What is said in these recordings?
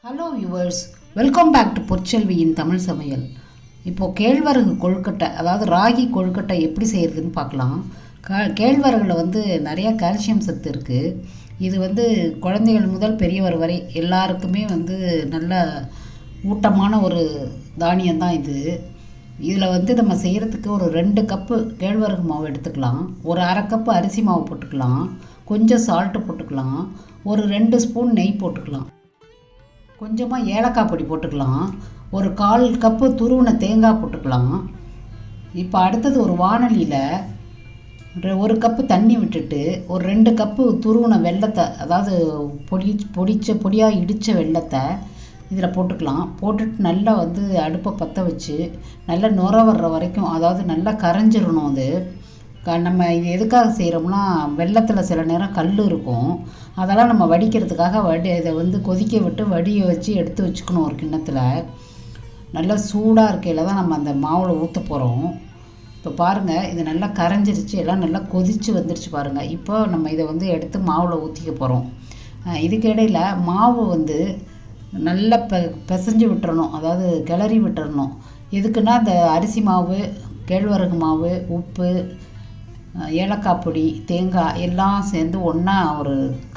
Hello viewers, welcome back to பொற்செல்வியின் தமிழ் சமையல். இப்போது கேழ்வரகு கொழுக்கட்டை, அதாவது ராகி கொழுக்கட்டை எப்படி செய்கிறதுன்னு பார்க்கலாம். கேழ்வரகுல நிறையா கால்சியம் சத்து இருக்குது. இது குழந்தைகள் முதல் பெரியவர் வரை எல்லாருக்குமே நல்ல ஊட்டமான ஒரு தானியம்தான் இது. இதில் நம்ம செய்கிறதுக்கு ஒரு 2 கப்பு கேழ்வரகு மாவு எடுத்துக்கலாம். ஒரு அரை கப்பு அரிசி மாவு போட்டுக்கலாம். கொஞ்சம் சால்ட்டு போட்டுக்கலாம். ஒரு 2 ஸ்பூன் நெய் போட்டுக்கலாம். கொஞ்சமாக ஏலக்காய் பொடி போட்டுக்கலாம். ஒரு 1/4 கப்பு துருவின தேங்காய் போட்டுக்கலாம். இப்போ அடுத்தது ஒரு வாணலியில் 1 கப்பு தண்ணி விட்டுட்டு ஒரு 2 கப்பு துருவின வெல்லத்தை, அதாவது பொடியாக இடித்த வெல்லத்தை இதில் போட்டுக்கலாம். போட்டுட்டு நல்லா அடுப்பை பற்ற வச்சு நல்லா நுர வர்ற வரைக்கும், அதாவது நல்லா கரைஞ்சிடணும். அது நம்ம இது எதுக்காக செய்கிறோம்னா, வெல்லத்தில் சில நேரம் கல் இருக்கும். அதெல்லாம் நம்ம வடிக்கிறதுக்காக இதை கொதிக்க விட்டு வடியை வச்சு எடுத்து வச்சுக்கணும் ஒரு கிண்ணத்தில். நல்லா சூடாக இருக்கையில் தான் நம்ம அந்த மாவில் ஊற்ற போகிறோம். இப்போ பாருங்கள், இது நல்லா கரைஞ்சிருச்சு, எல்லாம் நல்லா கொதித்து வந்துருச்சு பாருங்கள். இப்போ நம்ம இதை எடுத்து மாவில் ஊற்றிக்க போகிறோம். இதுக்கு இடையில் மாவு நல்லா பிசைஞ்சு விட்டுறணும், அதாவது கிளறி விட்டுறணும். எதுக்குன்னா அந்த அரிசி மாவு, கேழ்வரகு மாவு, உப்பு, ஏலக்காய் பொடி, தேங்காய் எல்லாம் சேர்ந்து ஒன்றா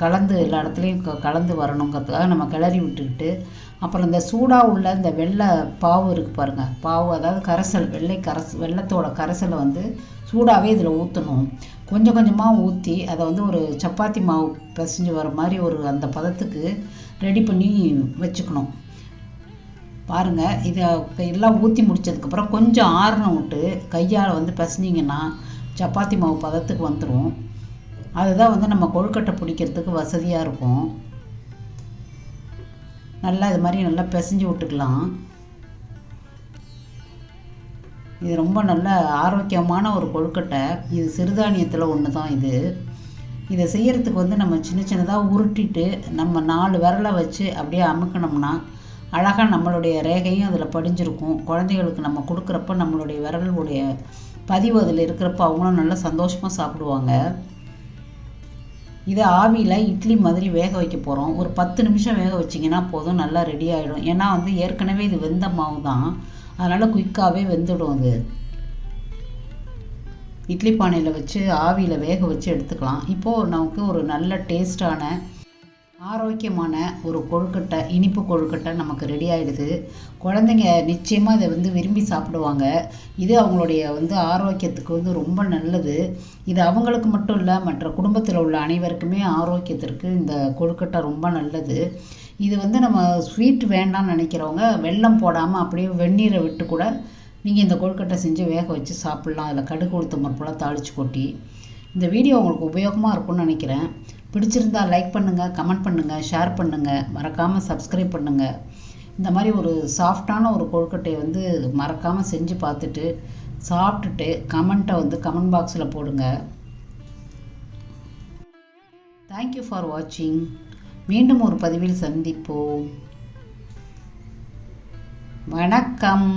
கலந்து எல்லா இடத்துலையும் கலந்து வரணுங்கிறதுக்காக நம்ம கிளறி விட்டுக்கிட்டு, அப்புறம் இந்த சூடாக உள்ள இந்த வெள்ளை பாவு இருக்குது பாருங்கள், பாவு அதாவது கரைசல், வெள்ளத்தோட கரைசலை சூடாகவே இதில் ஊற்றணும். கொஞ்சம் கொஞ்சமாக ஊற்றி அதை ஒரு சப்பாத்தி மாவு பிசைஞ்சு வர மாதிரி அந்த பதத்துக்கு ரெடி பண்ணி வச்சுக்கணும். பாருங்கள், இதை எல்லாம் ஊற்றி முடித்ததுக்கப்புறம் கொஞ்சம் ஆறுன விட்டு கையால் பிசைஞ்சிங்கன்னா சப்பாத்தி மாவு பதத்துக்கு வந்துடும். அதுதான் நம்ம கொழுக்கட்டை பிடிக்கிறதுக்கு வசதியாக இருக்கும். நல்லா இது மாதிரி நல்லா பிசைஞ்சு விட்டுக்கலாம். இது ரொம்ப நல்ல ஆரோக்கியமான ஒரு கொழுக்கட்டை. இது சிறுதானியத்தில் ஒன்று தான் இது. இதை செய்கிறதுக்கு நம்ம சின்ன சின்னதாக உருட்டிட்டு நம்ம 4 விரலை வச்சு அப்படியே அமுக்கினோம்னா அழகாக நம்மளுடைய ரேகையும் அதில் படிஞ்சிருக்கும். குழந்தைகளுக்கு நம்ம கொடுக்குறப்ப நம்மளுடைய விரலுடைய பதிவு அதில் இருக்கிறப்ப அவங்களும் நல்லா சந்தோஷமாக சாப்பிடுவாங்க. இதை ஆவியில் இட்லி மாதிரி வேக வைக்க போகிறோம். ஒரு 10 நிமிஷம் வேக வச்சிங்கன்னா போதும், நல்லா ரெடி ஆகிடும். ஏன்னா ஏற்கனவே இது வெந்த மாவு தான், அதனால் குயிக்காகவே வெந்துடும். அது இட்லி பானையில் வச்சு ஆவியில் வேக வச்சு எடுத்துக்கலாம். இப்போது நமக்கு ஒரு நல்ல டேஸ்டான ஆரோக்கியமான ஒரு கொழுக்கட்டை, இனிப்பு கொழுக்கட்டை நமக்கு ரெடி ஆகிடுது. குழந்தைங்க நிச்சயமாக இதை விரும்பி சாப்பிடுவாங்க. இது அவங்களுடைய ஆரோக்கியத்துக்கு ரொம்ப நல்லது. இது அவங்களுக்கு மட்டும் இல்லை, மற்ற குடும்பத்தில் உள்ள அனைவருக்குமே ஆரோக்கியத்திற்கு இந்த கொழுக்கட்டை ரொம்ப நல்லது. இது நம்ம ஸ்வீட் வேண்டாம்னு நினைக்கிறவங்க வெல்லம் போடாமல் அப்படியே வெந்நீரை விட்டு கூட நீங்கள் இந்த கொழுக்கட்டை செஞ்சு வேக வச்சு சாப்பிட்லாம். அதில் கடுகு உளுத்தம் பருப்புலாம் தாளித்து கொட்டி. இந்த வீடியோ உங்களுக்கு உபயோகமாக இருக்கும்னு நினைக்கிறேன். பிடிச்சிருந்தால் லைக் பண்ணுங்கள், கமெண்ட் பண்ணுங்கள், ஷேர் பண்ணுங்கள், மறக்காமல் சப்ஸ்கிரைப் பண்ணுங்கள். இந்த மாதிரி ஒரு சாஃப்டான ஒரு கொழுக்கட்டையை மறக்காமல் செஞ்சு பார்த்துட்டு சாப்பிட்டுட்டு கமெண்ட்டை கமெண்ட் பாக்ஸில் போடுங்க. தேங்க்யூ ஃபார் வாட்சிங். மீண்டும் ஒரு பதிவில் சந்திப்போம். வணக்கம்.